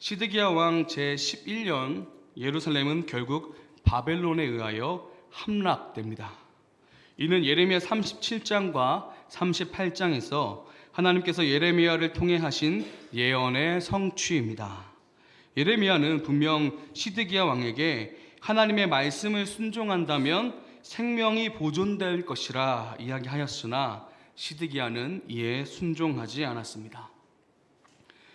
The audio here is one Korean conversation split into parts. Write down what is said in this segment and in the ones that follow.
시드기야 왕 제11년 예루살렘은 결국 바벨론에 의하여 함락됩니다. 이는 예레미야 37장과 38장에서 하나님께서 예레미야를 통해 하신 예언의 성취입니다. 예레미야는 분명 시드기야 왕에게 하나님의 말씀을 순종한다면 생명이 보존될 것이라 이야기하였으나 시드기야는 이에 순종하지 않았습니다.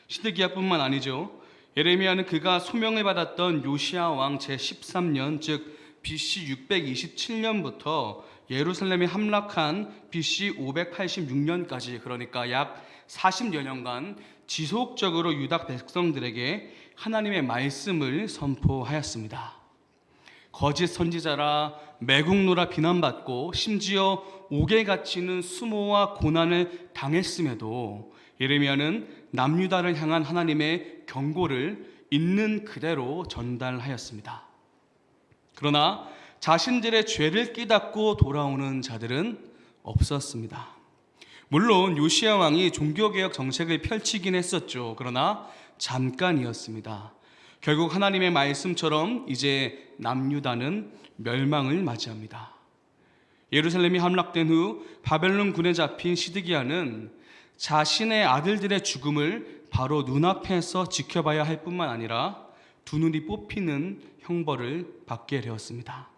시드기야뿐만 아니죠. 예레미야는 그가 소명을 받았던 요시야 왕 제13년 즉 BC 627년부터 예루살렘이 함락한 BC 586년까지 그러니까 약 40여 년간 지속적으로 유다 백성들에게 하나님의 말씀을 선포하였습니다. 거짓 선지자라 매국노라 비난받고 심지어 옥에 갇히는 수모와 고난을 당했음에도 예레미야는 남유다를 향한 하나님의 경고를 있는 그대로 전달하였습니다. 그러나 자신들의 죄를 깨닫고 돌아오는 자들은 없었습니다. 물론 요시야 왕이 종교개혁 정책을 펼치긴 했었죠. 그러나 잠깐이었습니다. 결국 하나님의 말씀처럼 이제 남유다는 멸망을 맞이합니다. 예루살렘이 함락된 후 바벨론 군에 잡힌 시드기야는 자신의 아들들의 죽음을 바로 눈앞에서 지켜봐야 할 뿐만 아니라 두 눈이 뽑히는 형벌을 받게 되었습니다.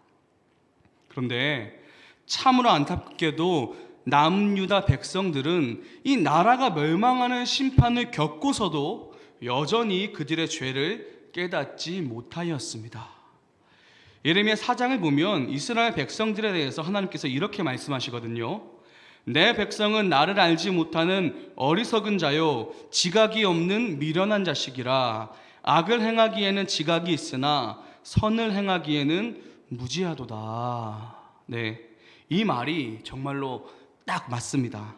그런데 참으로 안타깝게도 남유다 백성들은 이 나라가 멸망하는 심판을 겪고서도 여전히 그들의 죄를 깨닫지 못하였습니다. 예레미야 4장을 보면 이스라엘 백성들에 대해서 하나님께서 이렇게 말씀하시거든요. 내 백성은 나를 알지 못하는 어리석은 자요 지각이 없는 미련한 자식이라. 악을 행하기에는 지각이 있으나 선을 행하기에는 무지하도다. 네, 이 말이 정말로 딱 맞습니다.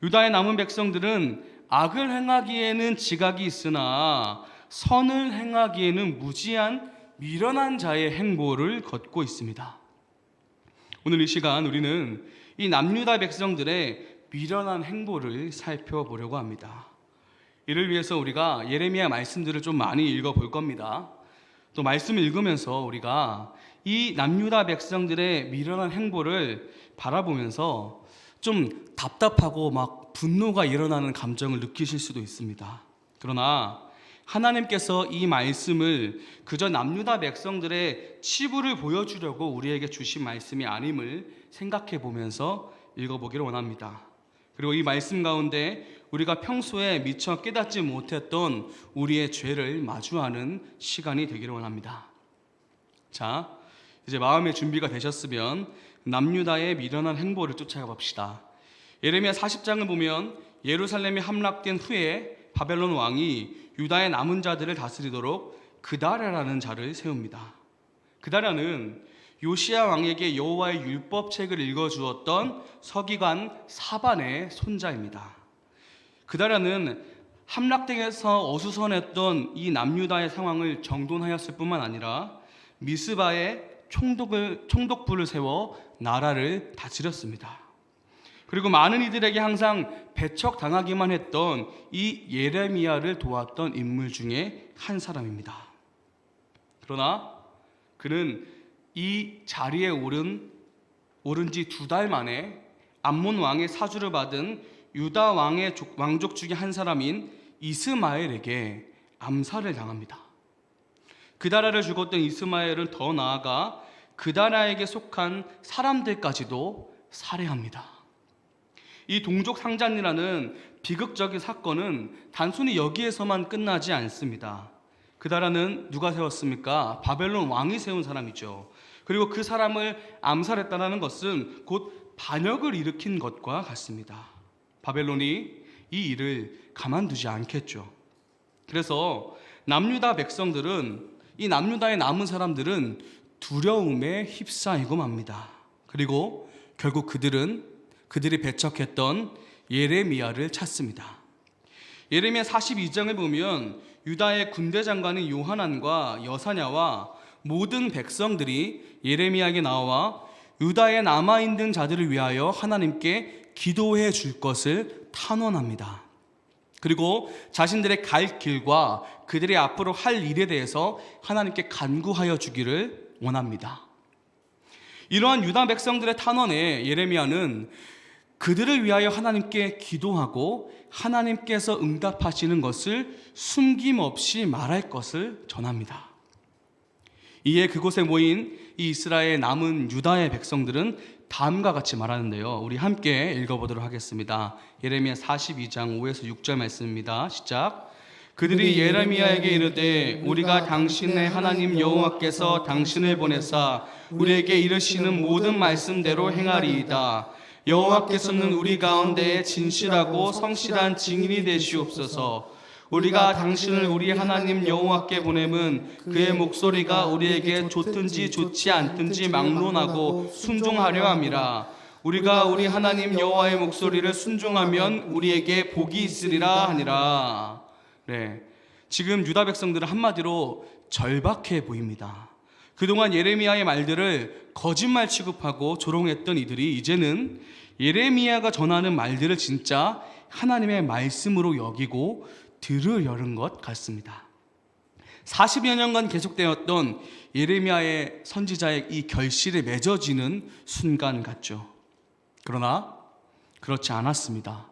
유다의 남은 백성들은 악을 행하기에는 지각이 있으나 선을 행하기에는 무지한 미련한 자의 행보를 걷고 있습니다. 오늘 이 시간 우리는 이 남유다 백성들의 미련한 행보를 살펴보려고 합니다. 이를 위해서 우리가 예레미야 말씀들을 좀 많이 읽어볼 겁니다. 또 말씀을 읽으면서 우리가 이 남유다 백성들의 미련한 행보를 바라보면서 좀 답답하고 막 분노가 일어나는 감정을 느끼실 수도 있습니다. 그러나 하나님께서 이 말씀을 그저 남유다 백성들의 치부를 보여주려고 우리에게 주신 말씀이 아님을 생각해 보면서 읽어보기를 원합니다. 그리고 이 말씀 가운데 우리가 평소에 미처 깨닫지 못했던 우리의 죄를 마주하는 시간이 되기를 원합니다. 자, 이제 마음의 준비가 되셨으면 남유다의 미련한 행보를 쫓아가 봅시다. 예레미야 40장을 보면 예루살렘이 함락된 후에 바벨론 왕이 유다의 남은 자들을 다스리도록 그다랴라는 자를 세웁니다. 그다랴는 요시야 왕에게 여호와의 율법책을 읽어주었던 서기관 사반의 손자입니다. 그다랴는 함락당에서 어수선했던 이 남유다의 상황을 정돈하였을 뿐만 아니라 미스바에 총독부를 세워 나라를 다스렸습니다. 그리고 많은 이들에게 항상 배척당하기만 했던 이 예레미야를 도왔던 인물 중에 한 사람입니다. 그러나 그는 이 자리에 오른 지 2달 만에 암몬 왕의 사주를 받은 유다 왕의 왕족 중에 한 사람인 이스마엘에게 암살을 당합니다. 그다랴를 죽었던 이스마엘은 더 나아가 그다랴에게 속한 사람들까지도 살해합니다. 이 동족 상잔이라는 비극적인 사건은 단순히 여기에서만 끝나지 않습니다. 그다랴는 누가 세웠습니까? 바벨론 왕이 세운 사람이죠. 그리고 그 사람을 암살했다는 것은 곧 반역을 일으킨 것과 같습니다. 바벨론이 이 일을 가만두지 않겠죠. 그래서 남유다 백성들은 이 남유다에 남은 사람들은 두려움에 휩싸이고 맙니다. 그리고 결국 그들이 배척했던 예레미야를 찾습니다. 예레미야 42장을 보면 유다의 군대 장관인 요하난과 여사냐와 모든 백성들이 예레미야에게 나와 유다에 남아있는 자들을 위하여 하나님께 기도해 줄 것을 탄원합니다. 그리고 자신들의 갈 길과 그들이 앞으로 할 일에 대해서 하나님께 간구하여 주기를 원합니다. 이러한 유다 백성들의 탄원에 예레미야는 그들을 위하여 하나님께 기도하고 하나님께서 응답하시는 것을 숨김없이 말할 것을 전합니다. 이에 그곳에 모인 이 이스라엘 남은 유다의 백성들은 다음과 같이 말하는데요. 우리 함께 읽어보도록 하겠습니다. 예레미야 42장 5에서 6절 말씀입니다. 시작. 그들이 예레미야에게 이르되 우리가 당신의 하나님 여호와께서 당신을 보내사 우리에게 이르시는 모든 말씀대로 행하리이다. 여호와께서는 우리 가운데 진실하고 성실한 증인이 되시옵소서. 우리가 당신을 우리 하나님 여호와께 보냄은 그의 목소리가 우리에게 좋든지 좋지 않든지 막론하고 순종하려 함이라. 우리가 우리 하나님 여호와의 목소리를 순종하면 우리에게 복이 있으리라 하니라. 네, 지금 유다 백성들은 한마디로 절박해 보입니다. 그동안 예레미야의 말들을 거짓말 취급하고 조롱했던 이들이 이제는 예레미야가 전하는 말들을 진짜 하나님의 말씀으로 여기고 들으려는 것 같습니다. 40여 년간 계속되었던 예레미야의 선지자의 이 결실이 맺어지는 순간 같죠. 그러나 그렇지 않았습니다.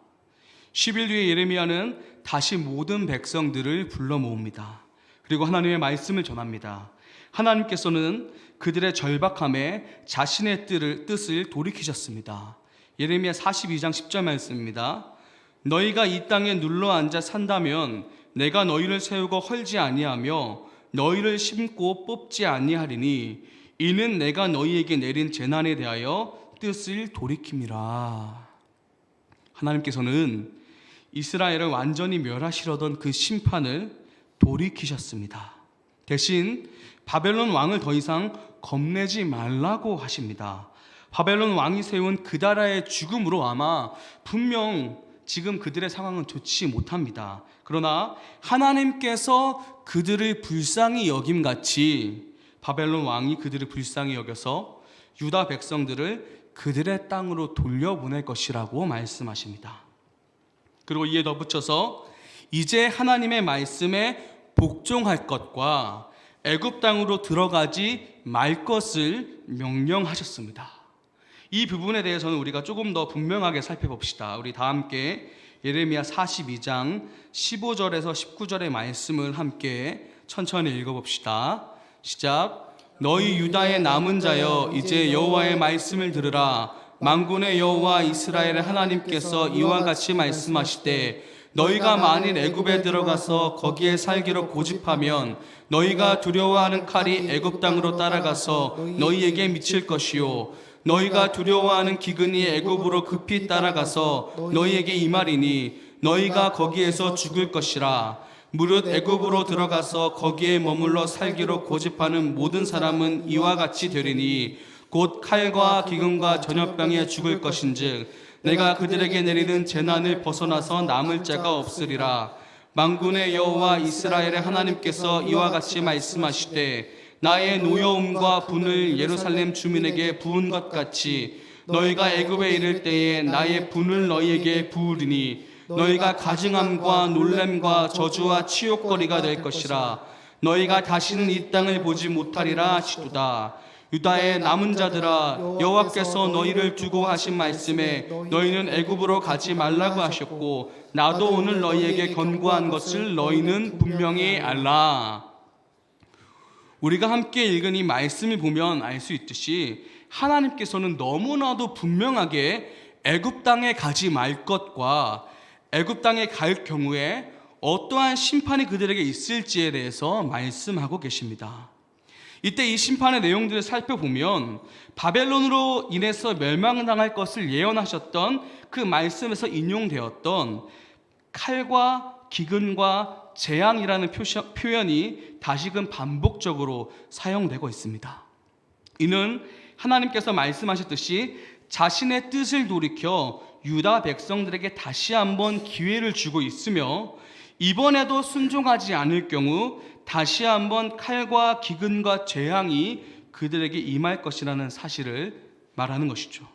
10일 뒤에 예레미야는 다시 모든 백성들을 불러 모읍니다. 그리고 하나님의 말씀을 전합니다. 하나님께서는 그들의 절박함에 자신의 뜻을 돌이키셨습니다. 예레미야 42장 10절 말씀입니다. 너희가 이 땅에 눌러 앉아 산다면 내가 너희를 세우고 헐지 아니하며 너희를 심고 뽑지 아니하리니 이는 내가 너희에게 내린 재난에 대하여 뜻을 돌이킴이라. 하나님께서는 이스라엘을 완전히 멸하시려던 그 심판을 돌이키셨습니다. 대신 바벨론 왕을 더 이상 겁내지 말라고 하십니다. 바벨론 왕이 세운 그다라의 죽음으로 아마 분명 지금 그들의 상황은 좋지 못합니다. 그러나 하나님께서 그들을 불쌍히 여김같이 바벨론 왕이 그들을 불쌍히 여겨서 유다 백성들을 그들의 땅으로 돌려보낼 것이라고 말씀하십니다. 그리고 이에 덧붙여서 이제 하나님의 말씀에 복종할 것과 애굽 땅으로 들어가지 말 것을 명령하셨습니다. 이 부분에 대해서는 우리가 조금 더 분명하게 살펴봅시다. 우리 다 함께 예레미야 42장 15절에서 19절의 말씀을 함께 천천히 읽어봅시다. 시작. 너희 유다의 남은 자여 이제 여호와의 말씀을 들으라. 만군의 여호와 이스라엘의 하나님께서 이와 같이 말씀하시되 너희가 만일 애굽에 들어가서 거기에 살기로 고집하면 너희가 두려워하는 칼이 애굽 땅으로 따라가서 너희에게 미칠 것이요 너희가 두려워하는 기근이 애굽으로 급히 따라가서 너희에게 임하리니 너희가 거기에서 죽을 것이라. 무릇 애굽으로 들어가서 거기에 머물러 살기로 고집하는 모든 사람은 이와 같이 되리니 곧 칼과 기근과 전염병에 죽을 것인즉 내가 그들에게 내리는 재난을 벗어나서 남을 자가 없으리라. 만군의 여호와 이스라엘의 하나님께서 이와 같이 말씀하시되 나의 노여움과 분을 예루살렘 주민에게 부은 것 같이 너희가 애굽에 이를 때에 나의 분을 너희에게 부으리니 너희가 가증함과 놀램과 저주와 치욕거리가 될 것이라. 너희가 다시는 이 땅을 보지 못하리라 하시도다. 유다의 남은 자들아 여호와께서 너희를 두고 하신 말씀에 너희는 애굽으로 가지 말라고 하셨고 나도 오늘 너희에게 권고한 것을 너희는 분명히 알라. 우리가 함께 읽은 이 말씀을 보면 알 수 있듯이 하나님께서는 너무나도 분명하게 애굽 땅에 가지 말 것과 애굽 땅에 갈 경우에 어떠한 심판이 그들에게 있을지에 대해서 말씀하고 계십니다. 이때 이 심판의 내용들을 살펴보면 바벨론으로 인해서 멸망당할 것을 예언하셨던 그 말씀에서 인용되었던 칼과 기근과 재앙이라는 표현이 다시금 반복적으로 사용되고 있습니다. 이는 하나님께서 말씀하셨듯이 자신의 뜻을 돌이켜 유다 백성들에게 다시 한번 기회를 주고 있으며 이번에도 순종하지 않을 경우 다시 한번 칼과 기근과 재앙이 그들에게 임할 것이라는 사실을 말하는 것이죠.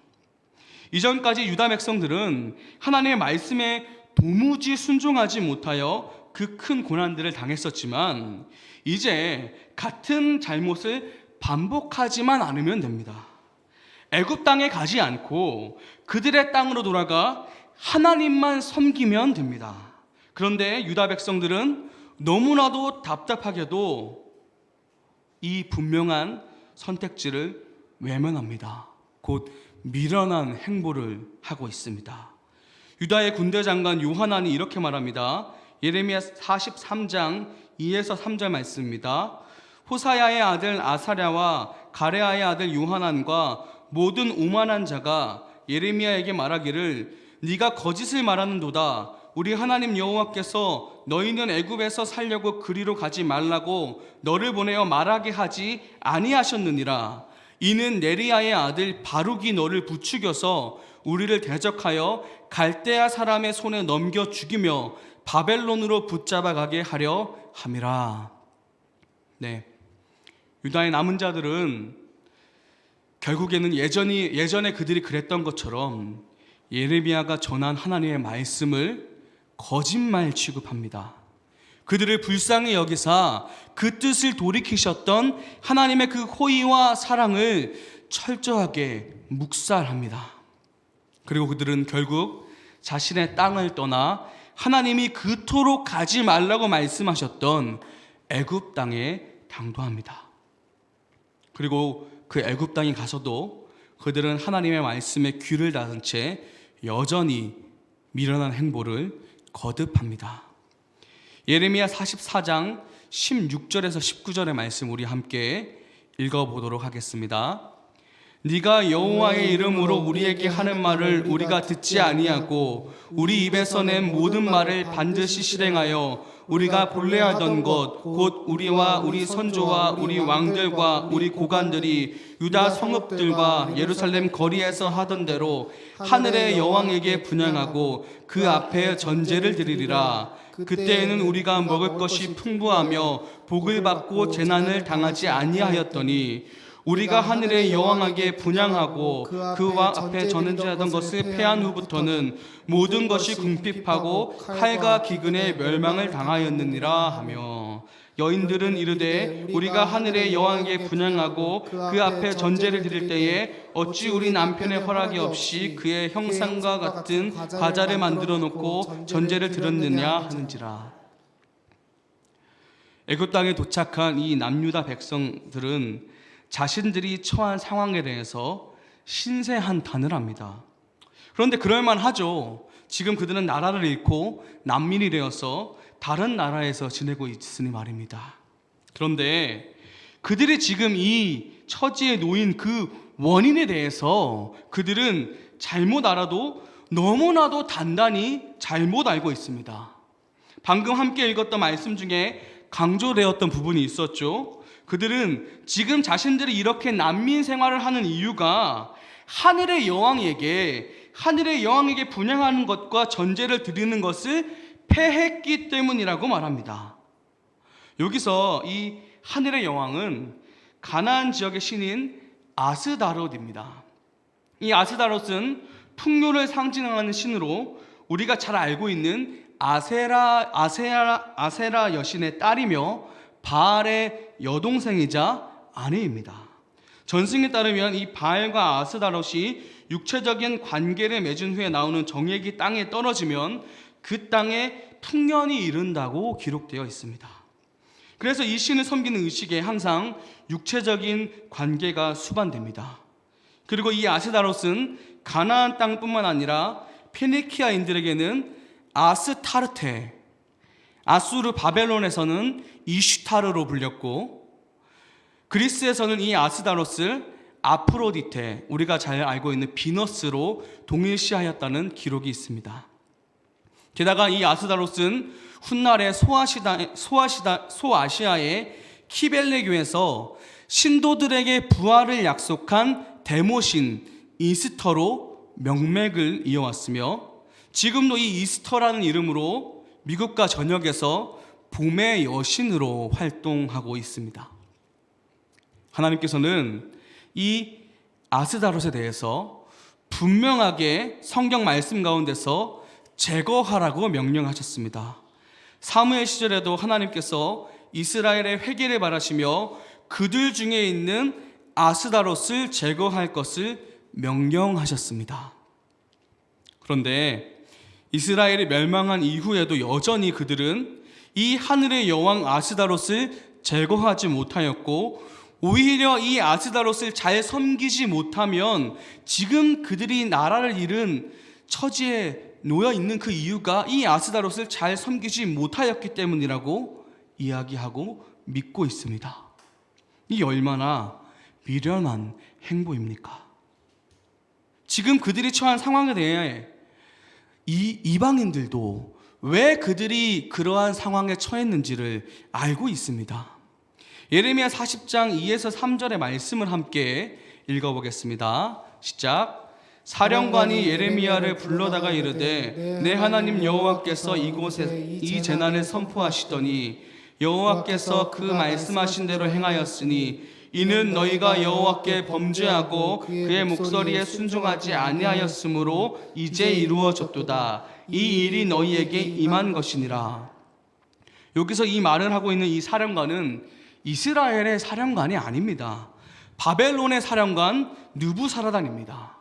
이전까지 유다 백성들은 하나님의 말씀에 도무지 순종하지 못하여 그 큰 고난들을 당했었지만 이제 같은 잘못을 반복하지만 않으면 됩니다. 애굽 땅에 가지 않고 그들의 땅으로 돌아가 하나님만 섬기면 됩니다. 그런데 유다 백성들은 너무나도 답답하게도 이 분명한 선택지를 외면합니다. 곧 미련한 행보를 하고 있습니다. 유다의 군대 장관 요하난이 이렇게 말합니다. 예레미야 43장 2에서 3절 말씀입니다. 호사야의 아들 아사랴와 가레아의 아들 요하난과 모든 오만한 자가 예레미야에게 말하기를 네가 거짓을 말하는도다. 우리 하나님 여호와께서 너희는 애굽에서 살려고 그리로 가지 말라고 너를 보내어 말하게 하지 아니하셨느니라. 이는 네리야의 아들 바룩이 너를 부추겨서 우리를 대적하여 갈대아 사람의 손에 넘겨 죽이며 바벨론으로 붙잡아 가게 하려 함이라. 네, 유다의 남은 자들은 결국에는 예전에 그들이 그랬던 것처럼 예레미야가 전한 하나님의 말씀을 거짓말 취급합니다. 그들을 불쌍히 여기사 그 뜻을 돌이키셨던 하나님의 그 호의와 사랑을 철저하게 묵살합니다. 그리고 그들은 결국 자신의 땅을 떠나 하나님이 그토록 가지 말라고 말씀하셨던 애굽 땅에 당도합니다. 그리고 그 애굽 땅에 가서도 그들은 하나님의 말씀에 귀를 닫은 채 여전히 미련한 행보를 거듭합니다. 예레미야 44장 16절에서 19절의 말씀 우리 함께 읽어보도록 하겠습니다. 네가 여호와의 이름으로 우리에게 하는 말을 우리가 듣지 아니하고 우리 입에서 낸 모든 말을 반드시 실행하여 우리가 본래하던 것 곧 우리와 우리 선조와 우리 왕들과 우리 고관들이 유다 성읍들과 예루살렘 거리에서 하던 대로 하늘의 여왕에게 분향하고 그 앞에 전제를 드리리라. 그때에는 우리가 먹을 것이 풍부하며 복을 받고 재난을 당하지 아니하였더니 우리가 하늘의 여왕에게 분향하고 그 앞에 전제하던 것을 패한 후부터는 모든 것이 궁핍하고 칼과 기근에 멸망을 당하였느니라 하며 여인들은 이르되 우리가 하늘의 여왕에게 분향하고 그 앞에 전제를 드릴 때에 어찌 우리 남편의 허락이 없이 그의 형상과 같은 과자를 만들어 놓고 전제를 드렸느냐 하는지라. 애굽 땅에 도착한 이 남유다 백성들은 자신들이 처한 상황에 대해서 신세한탄을 합니다. 그런데 그럴만하죠. 지금 그들은 나라를 잃고 난민이 되어서 다른 나라에서 지내고 있으니 말입니다. 그런데 그들이 지금 이 처지에 놓인 그 원인에 대해서 그들은 잘못 알아도 너무나도 단단히 잘못 알고 있습니다. 방금 함께 읽었던 말씀 중에 강조되었던 부분이 있었죠. 그들은 지금 자신들이 이렇게 난민 생활을 하는 이유가 하늘의 여왕에게 분향하는 것과 전제를 드리는 것을 패했기 때문이라고 말합니다. 여기서 이 하늘의 여왕은 가나안 지역의 신인 아스다롯입니다. 이 아스다롯은 풍요를 상징하는 신으로 우리가 잘 알고 있는 아세라 여신의 딸이며 바알의 여동생이자 아내입니다. 전승에 따르면 이 바알과 아스다롯이 육체적인 관계를 맺은 후에 나오는 정액이 땅에 떨어지면 그 땅에 풍년이 이른다고 기록되어 있습니다. 그래서 이 신을 섬기는 의식에 항상 육체적인 관계가 수반됩니다. 그리고 이 아스다롯은 가나안 땅뿐만 아니라 페니키아인들에게는 아스타르테, 아수르 바벨론에서는 이슈타르로 불렸고 그리스에서는 이 아스다롯을 아프로디테, 우리가 잘 알고 있는 비너스로 동일시하였다는 기록이 있습니다. 게다가 이 아스다롯은 훗날의 소아시아의 키벨레교에서 신도들에게 부활을 약속한 데모신 이스터로 명맥을 이어왔으며 지금도 이 이스터라는 이름으로 미국과 전역에서 봄의 여신으로 활동하고 있습니다. 하나님께서는 이 아스다롯에 대해서 분명하게 성경 말씀 가운데서 제거하라고 명령하셨습니다. 사무엘 시절에도 하나님께서 이스라엘의 회개를 바라시며 그들 중에 있는 아스다롯을 제거할 것을 명령하셨습니다. 그런데 이스라엘이 멸망한 이후에도 여전히 그들은 이 하늘의 여왕 아스다롯을 제거하지 못하였고, 오히려 이 아스다롯을 잘 섬기지 못하면 지금 그들이 나라를 잃은 처지에 놓여 있는 그 이유가 이 아스다롯을 잘 섬기지 못하였기 때문이라고 이야기하고 믿고 있습니다. 이 얼마나 미련한 행보입니까? 지금 그들이 처한 상황에 대해 이 이방인들도 왜 그들이 그러한 상황에 처했는지를 알고 있습니다. 예레미야 40장 2에서 3절의 말씀을 함께 읽어보겠습니다. 시작. 사령관이 예레미야를 불러다가 이르되 내 하나님 여호와께서 이곳에 이 재난을 선포하시더니 여호와께서 그 말씀하신 대로 행하였으니 이는 너희가 여호와께 범죄하고 그의 목소리에 순종하지 아니하였으므로 이제 이루어졌도다. 이 일이 너희에게 임한 것이니라. 여기서 이 말을 하고 있는 이 사령관은 이스라엘의 사령관이 아닙니다. 바벨론의 사령관 느부사라단입니다.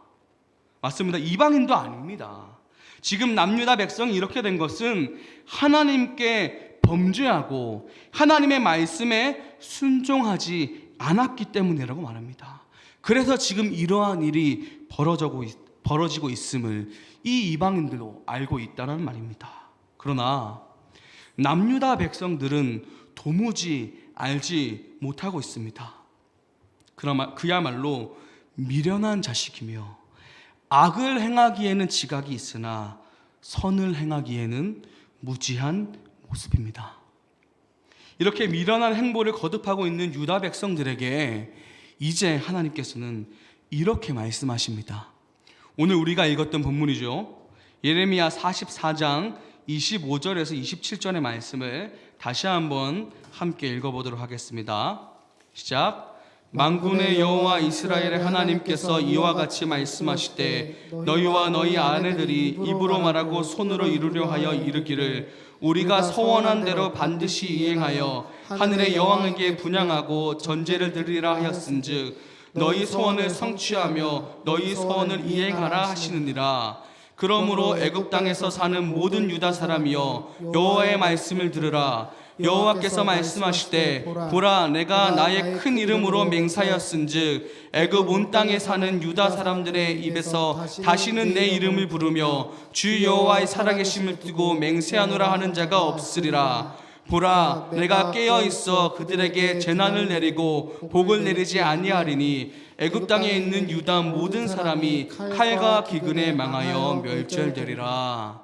맞습니다. 이방인도 아닙니다. 지금 남유다 백성이 이렇게 된 것은 하나님께 범죄하고 하나님의 말씀에 순종하지 않았기 때문이라고 말합니다. 그래서 지금 이러한 일이 벌어지고 있음을 이 이방인들도 알고 있다는 말입니다. 그러나 남유다 백성들은 도무지 알지 못하고 있습니다. 그야말로 미련한 자식이며 악을 행하기에는 지각이 있으나 선을 행하기에는 무지한 모습입니다. 이렇게 미련한 행보를 거듭하고 있는 유다 백성들에게 이제 하나님께서는 이렇게 말씀하십니다. 오늘 우리가 읽었던 본문이죠. 예레미야 44장 25절에서 27절의 말씀을 다시 한번 함께 읽어보도록 하겠습니다. 시작. 만군의 여호와 이스라엘의 하나님께서 이와 같이 말씀하시되 너희와 너희 아내들이 입으로 말하고 손으로 이루려 하여 이르기를 우리가 서원한 대로 반드시 이행하여 하늘의 여왕에게 분향하고 전제를 드리라 하였은즉 너희 소원을 성취하며 너희 소원을 이행하라 하시느니라. 그러므로 애굽 땅에서 사는 모든 유다 사람이여 여호와의 말씀을 들으라. 여호와께서 말씀하시되 보라 내가 나의 큰 이름으로 맹세하였은즉 애굽 온 땅에 사는 유다 사람들의 입에서 다시는 내 이름을 부르며 주 여호와의 살아계심을 두고 맹세하노라 하는 자가 없으리라. 보라 내가 깨어 있어 그들에게 재난을 내리고 복을 내리지 아니하리니 애굽 땅에 있는 유다 모든 사람이 칼과 기근에 망하여 멸절되리라.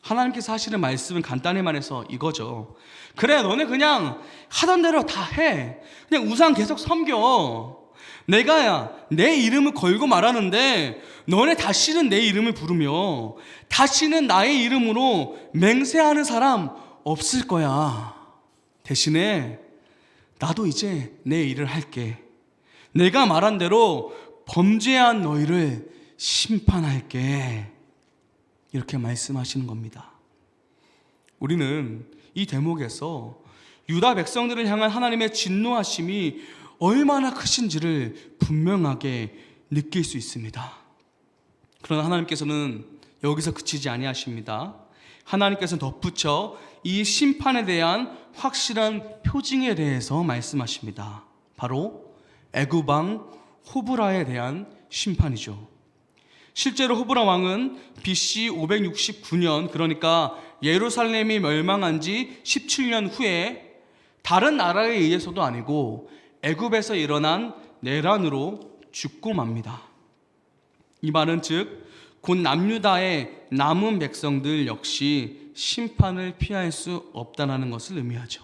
하나님께서 하시는 말씀은 간단히 말해서 이거죠. 그래 너네 그냥 하던 대로 다 해. 그냥 우상 계속 섬겨. 내가 내 이름을 걸고 말하는데 너네 다시는 내 이름을 부르며 다시는 나의 이름으로 맹세하는 사람 없을 거야. 대신에 나도 이제 내 일을 할게. 내가 말한 대로 범죄한 너희를 심판할게. 이렇게 말씀하시는 겁니다. 우리는 이 대목에서 유다 백성들을 향한 하나님의 진노하심이 얼마나 크신지를 분명하게 느낄 수 있습니다. 그러나 하나님께서는 여기서 그치지 아니하십니다. 하나님께서는 덧붙여 이 심판에 대한 확실한 표징에 대해서 말씀하십니다. 바로 애굽 왕 호브라에 대한 심판이죠. 실제로 호브라 왕은 BC 569년, 그러니까 예루살렘이 멸망한 지 17년 후에 다른 나라에 의해서도 아니고 애굽에서 일어난 내란으로 죽고 맙니다. 이 말은 즉 곧 남유다의 남은 백성들 역시 심판을 피할 수 없다는 것을 의미하죠.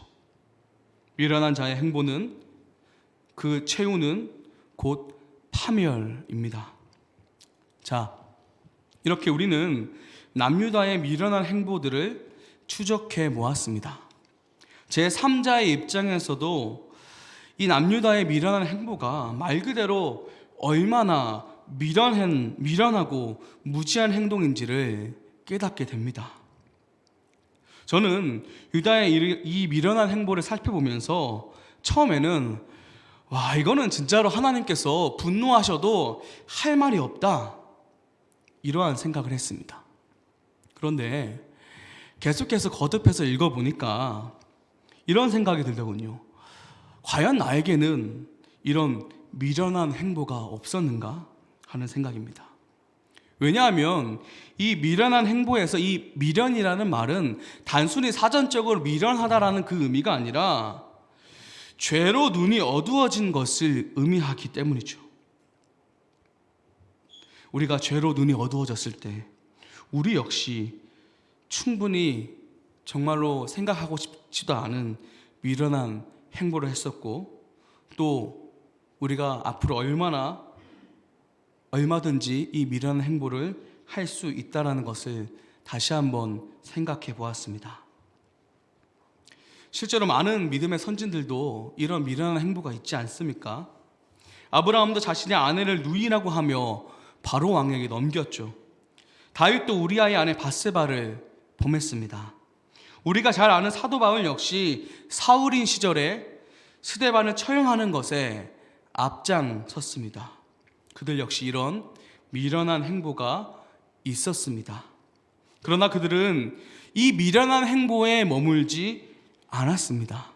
미련한 자의 행보는 그 최후는 곧 파멸입니다. 자, 이렇게 우리는 남유다의 미련한 행보들을 추적해 모았습니다. 제3자의 입장에서도 이 남유다의 미련한 행보가 말 그대로 얼마나 미련하고 무지한 행동인지를 깨닫게 됩니다. 저는 유다의 이 미련한 행보를 살펴보면서 처음에는 와, 이거는 진짜로 하나님께서 분노하셔도 할 말이 없다, 이러한 생각을 했습니다. 그런데 계속해서 거듭해서 읽어보니까 이런 생각이 들더군요. 과연 나에게는 이런 미련한 행보가 없었는가 하는 생각입니다. 왜냐하면 이 미련한 행보에서 이 미련이라는 말은 단순히 사전적으로 미련하다라는 그 의미가 아니라 죄로 눈이 어두워진 것을 의미하기 때문이죠. 우리가 죄로 눈이 어두워졌을 때 우리 역시 충분히 정말로 생각하고 싶지도 않은 미련한 행보를 했었고, 또 우리가 앞으로 얼마든지 이 미련한 행보를 할 수 있다는 것을 다시 한번 생각해 보았습니다. 실제로 많은 믿음의 선진들도 이런 미련한 행보가 있지 않습니까? 아브라함도 자신의 아내를 누이라고 하며 바로 왕에게 넘겼죠. 다윗도 우리아의 아내 밧세바를 범했습니다. 우리가 잘 아는 사도 바울 역시 사울인 시절에 스데반을 처형하는 것에 앞장섰습니다. 그들 역시 이런 미련한 행보가 있었습니다. 그러나 그들은 이 미련한 행보에 머물지 않았습니다.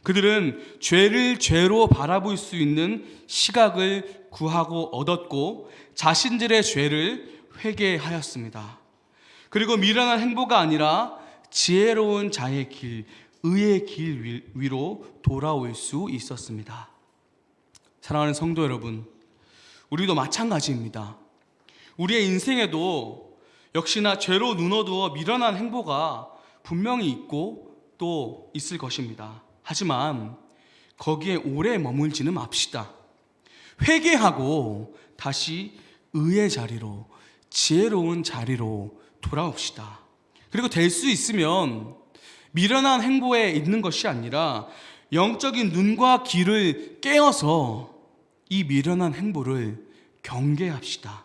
그들은 죄를 죄로 바라볼 수 있는 시각을 구하고 얻었고 자신들의 죄를 회개하였습니다. 그리고 미련한 행보가 아니라 지혜로운 자의 길, 의의 길 위로 돌아올 수 있었습니다. 사랑하는 성도 여러분, 우리도 마찬가지입니다. 우리의 인생에도 역시나 죄로 눈 어두워 미련한 행보가 분명히 있고 또 있을 것입니다. 하지만 거기에 오래 머물지는 맙시다. 회개하고 다시 의의 자리로, 지혜로운 자리로 돌아옵시다. 그리고 될 수 있으면 미련한 행보에 있는 것이 아니라 영적인 눈과 귀를 깨어서 이 미련한 행보를 경계합시다.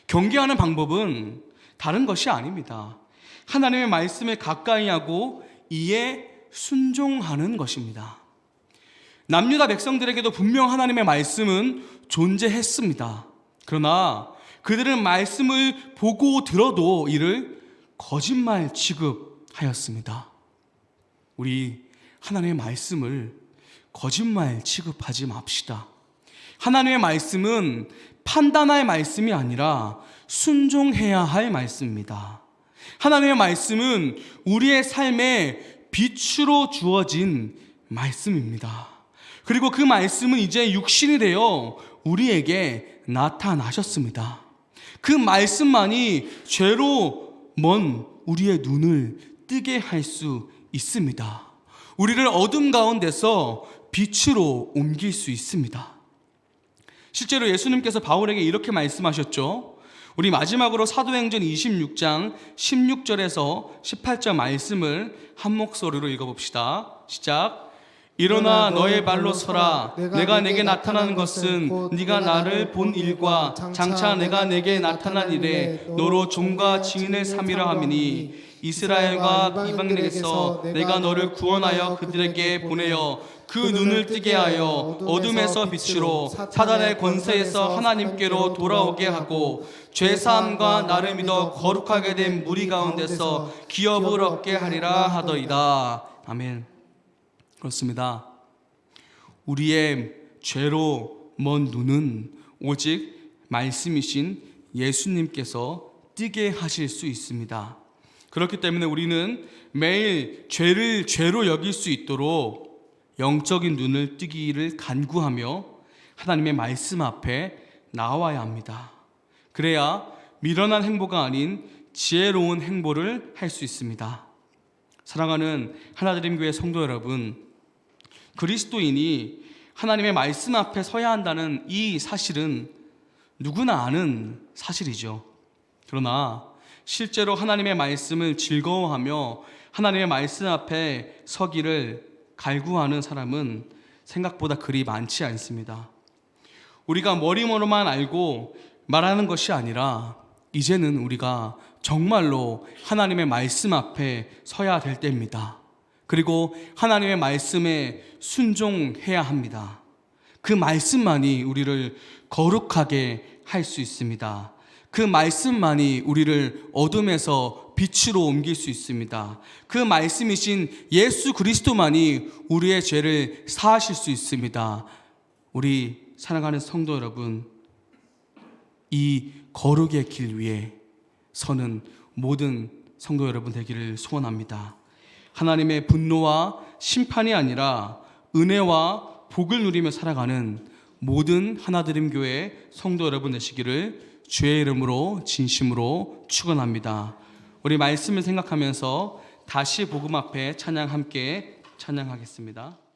경계하는 방법은 다른 것이 아닙니다. 하나님의 말씀을 가까이 하고 이에 순종하는 것입니다. 남유다 백성들에게도 분명 하나님의 말씀은 존재했습니다. 그러나 그들은 말씀을 보고 들어도 이를 거짓말 취급하였습니다. 우리 하나님의 말씀을 거짓말 취급하지 맙시다. 하나님의 말씀은 판단할 말씀이 아니라 순종해야 할 말씀입니다. 하나님의 말씀은 우리의 삶의 빛으로 주어진 말씀입니다. 그리고 그 말씀은 이제 육신이 되어 우리에게 나타나셨습니다. 그 말씀만이 죄로 먼 우리의 눈을 뜨게 할 수 있습니다. 우리를 어둠 가운데서 빛으로 옮길 수 있습니다. 실제로 예수님께서 바울에게 이렇게 말씀하셨죠. 우리 마지막으로 사도행전 26장 16절에서 18절 말씀을 한 목소리로 읽어봅시다. 시작. 일어나 너의 발로 서라. 내가 내게 나타나는 것은 네가 나를 본 일과 장차 내가 내게 나타난 일에 너로 종과 증인을 삼으려 함이니 이스라엘과 이방인에게서 내가 너를 구원하여 그들에게 보내어 그 눈을 뜨게 하여 어둠에서 빛으로 사단의 권세에서 하나님께로 돌아오게 하고 죄사함과 나를 믿어 거룩하게 된 무리 가운데서 기업을 얻게 하리라 하더이다. 아멘. 그렇습니다. 우리의 죄로 먼 눈은 오직 말씀이신 예수님께서 뜨게 하실 수 있습니다. 그렇기 때문에 우리는 매일 죄를 죄로 여길 수 있도록 영적인 눈을 뜨기를 간구하며 하나님의 말씀 앞에 나와야 합니다. 그래야 미련한 행보가 아닌 지혜로운 행보를 할 수 있습니다. 사랑하는 하나드림교회 성도 여러분, 그리스도인이 하나님의 말씀 앞에 서야 한다는 이 사실은 누구나 아는 사실이죠. 그러나 실제로 하나님의 말씀을 즐거워하며 하나님의 말씀 앞에 서기를 갈구하는 사람은 생각보다 그리 많지 않습니다. 우리가 머리로만 알고 말하는 것이 아니라 이제는 우리가 정말로 하나님의 말씀 앞에 서야 될 때입니다. 그리고 하나님의 말씀에 순종해야 합니다. 그 말씀만이 우리를 거룩하게 할 수 있습니다. 그 말씀만이 우리를 어둠에서 빛으로 옮길 수 있습니다. 그 말씀이신 예수 그리스도만이 우리의 죄를 사하실 수 있습니다. 우리 사랑하는 성도 여러분, 이 거룩의 길 위에 서는 모든 성도 여러분 되기를 소원합니다. 하나님의 분노와 심판이 아니라 은혜와 복을 누리며 살아가는 모든 하나드림교회 성도 여러분 되시기를 주의 이름으로 진심으로 축원합니다. 우리 말씀을 생각하면서 다시 복음 앞에 찬양 함께 찬양하겠습니다.